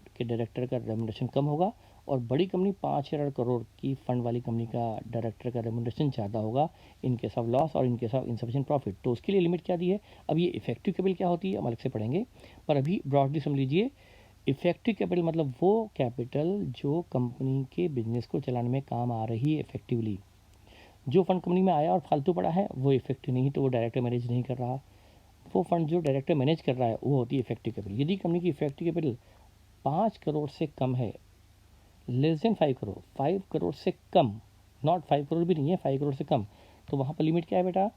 के डायरेक्टर का रेम्युनरेशन कम होगा, और बड़ी कंपनी 5,000 करोड़ की फंड वाली कंपनी का डायरेक्टर का रेम्युनरेशन ज़्यादा होगा, इन केस ऑफ लॉस और in case of insufficient profit. तो उसके लिए लिमिट क्या दी है, अब ये इफेक्टिव कैपिटल क्या होती है हम अलग से पढ़ेंगे, पर अभी ब्रॉडली समझ लीजिए। इफेक्टिव कैपिटल मतलब वो कैपिटल जो कंपनी के बिजनेस को चलाने में काम आ रही है इफेक्टिवली। जो फंड कंपनी में आया और फालतू पड़ा है वो इफेक्टिव नहीं, तो वो डायरेक्टर मैनेज नहीं कर रहा। वो फंड जो डायरेक्टर मैनेज कर रहा है वो होती है इफेक्टिव कैपिटल। यदि कंपनी की इफेक्टिव कैपिटल 5 करोड़ से कम है, लेस देन 5 करोड़, 5 करोड़ से कम, नॉट 5 करोड़ भी नहीं है, 5 करोड़ से कम, तो वहाँ पर लिमिट क्या है बेटा,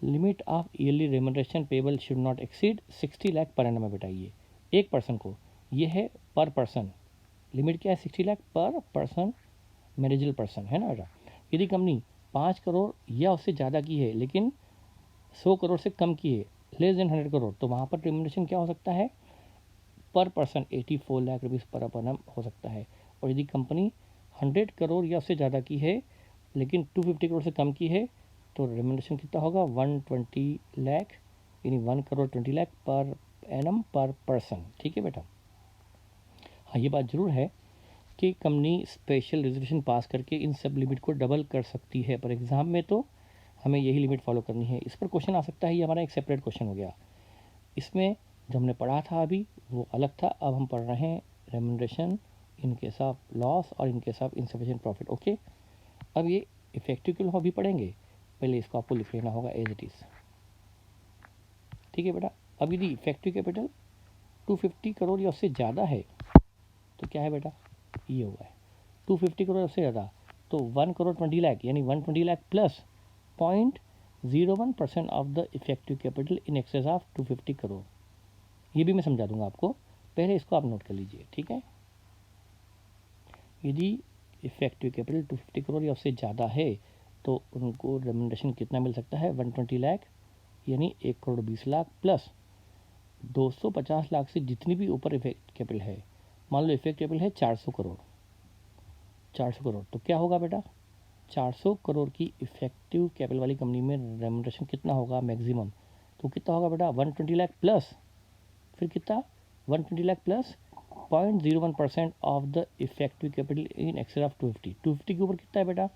limit of yearly remuneration payable should not exceed 60 lakh per annum है बेटा। ये एक पर्सन को, ये है पर पर्सन, लिमिट क्या है 60 लाख पर पर्सन, मैनेजल पर्सन है ना बेटा। यदि कंपनी 5 करोड़ या उससे ज़्यादा की है लेकिन 100 करोड़ से कम की है, लेस देन 100 करोड़, तो वहाँ पर रेम्युनरेशन क्या हो सकता है, पर person 84 lakh rupees per annum हो सकता है। और यदि कंपनी 100 करोड़ या उससे ज़्यादा की है लेकिन 250 करोड़ से कम की है, तो रेम्युनरेशन कितना होगा 120 लाख, यानी 1 करोड़ 20 लाख पर एनम पर पर्सन, ठीक है बेटा। हाँ ये बात ज़रूर है कि कंपनी स्पेशल रेजोल्यूशन पास करके इन सब लिमिट को डबल कर सकती है, पर एग्ज़ाम में तो हमें यही लिमिट फॉलो करनी है। इस पर क्वेश्चन आ सकता है, ये हमारा एक सेपरेट क्वेश्चन हो गया। इसमें जो हमने पढ़ा था अभी वो अलग था, अब हम पढ़ रहे हैं remuneration in case of loss और in case of insufficient profit. Okay, अब ये इफेक्टिव कैपिटल हम अभी पढ़ेंगे, पहले इसको आपको लिख लेना होगा एज इट इज़। ठीक है बेटा। अब यदि इफेक्टिव कैपिटल 250 करोड़ या उससे ज़्यादा है तो क्या है बेटा, ये हुआ है 250 करोड़ उससे ज़्यादा, तो 1 करोड़ 20 लाख यानी 120 lakh plus 0.01% of the effective capital in excess of 250 crore. ये भी मैं समझा दूंगा आपको, पहले इसको आप नोट कर लीजिए, ठीक है। यदि इफेक्टिव कैपिटल 250 करोड़ या उससे ज़्यादा है तो उनको रेम्युनरेशन कितना मिल सकता है, 120 लाख यानी 1 करोड़ 20 लाख प्लस 250 लाख से जितनी भी ऊपर इफेक्ट कैपिटल है। मान लो इफेक्ट कैपिटल है 400 करोड़, 400 करोड़ तो क्या होगा बेटा, 400 करोड़ की इफेक्टिव कैपिटल वाली कंपनी में रेम्युनरेशन कितना होगा मैक्सिमम, तो कितना होगा बेटा 120 लाख प्लस, फिर कितना 120 lakh plus 0.01% of the effective capital in excess of 250। 250 के ऊपर कितना है बेटा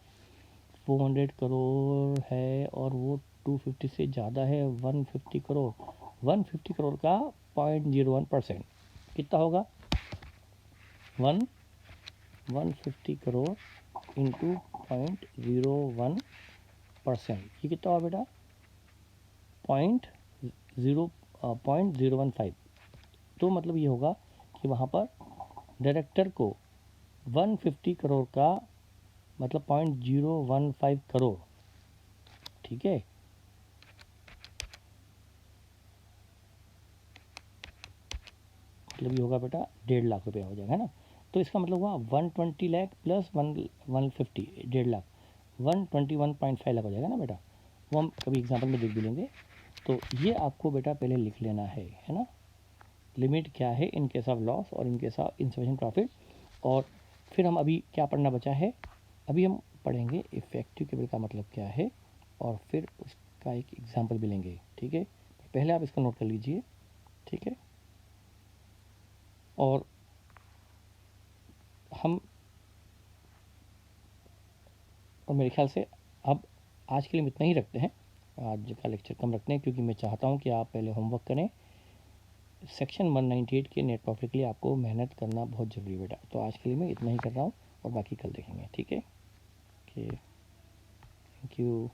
400 करोड़ है और वो 250 से ज़्यादा है 150 करोड़। 150 करोड़ का 0.01% कितना होगा 150 करोड़ इंटू 0.01%, ये कितना हुआ बेटा 0.015। तो मतलब ये होगा कि वहाँ पर डायरेक्टर को 150 करोड़ का मतलब 0.015 करोड़, ठीक है, मतलब ये होगा बेटा 1.5 लाख रुपया हो जाएगा, है ना। तो इसका मतलब हुआ 120 लाख प्लस 150, 1.5 लाख 121.5 लाख हो जाएगा ना बेटा। वो हम कभी एग्जाम्पल में देख भी लेंगे। तो ये आपको बेटा पहले लिख लेना है ना, लिमिट क्या है इन केस ऑफ लॉस और in case of insufficient profit. और फिर हम अभी क्या पढ़ना बचा है, अभी हम पढ़ेंगे इफेक्टिव कैपिटल का मतलब क्या है और फिर उसका एक एग्जाम्पल भी लेंगे, ठीक है। पहले आप इसको नोट कर लीजिए, ठीक है। और हम और मेरे ख्याल से अब आज के लिए इतना ही रखते हैं, आज का लेक्चर कम रखते हैं क्योंकि मैं चाहता हूं कि आप पहले होमवर्क करें। सेक्शन 198 के नेट प्रॉफिट के लिए आपको मेहनत करना बहुत ज़रूरी है बेटा। तो आज के लिए मैं इतना ही कर रहा हूँ और बाकी कल देखेंगे, ठीक है। Okay, thank you.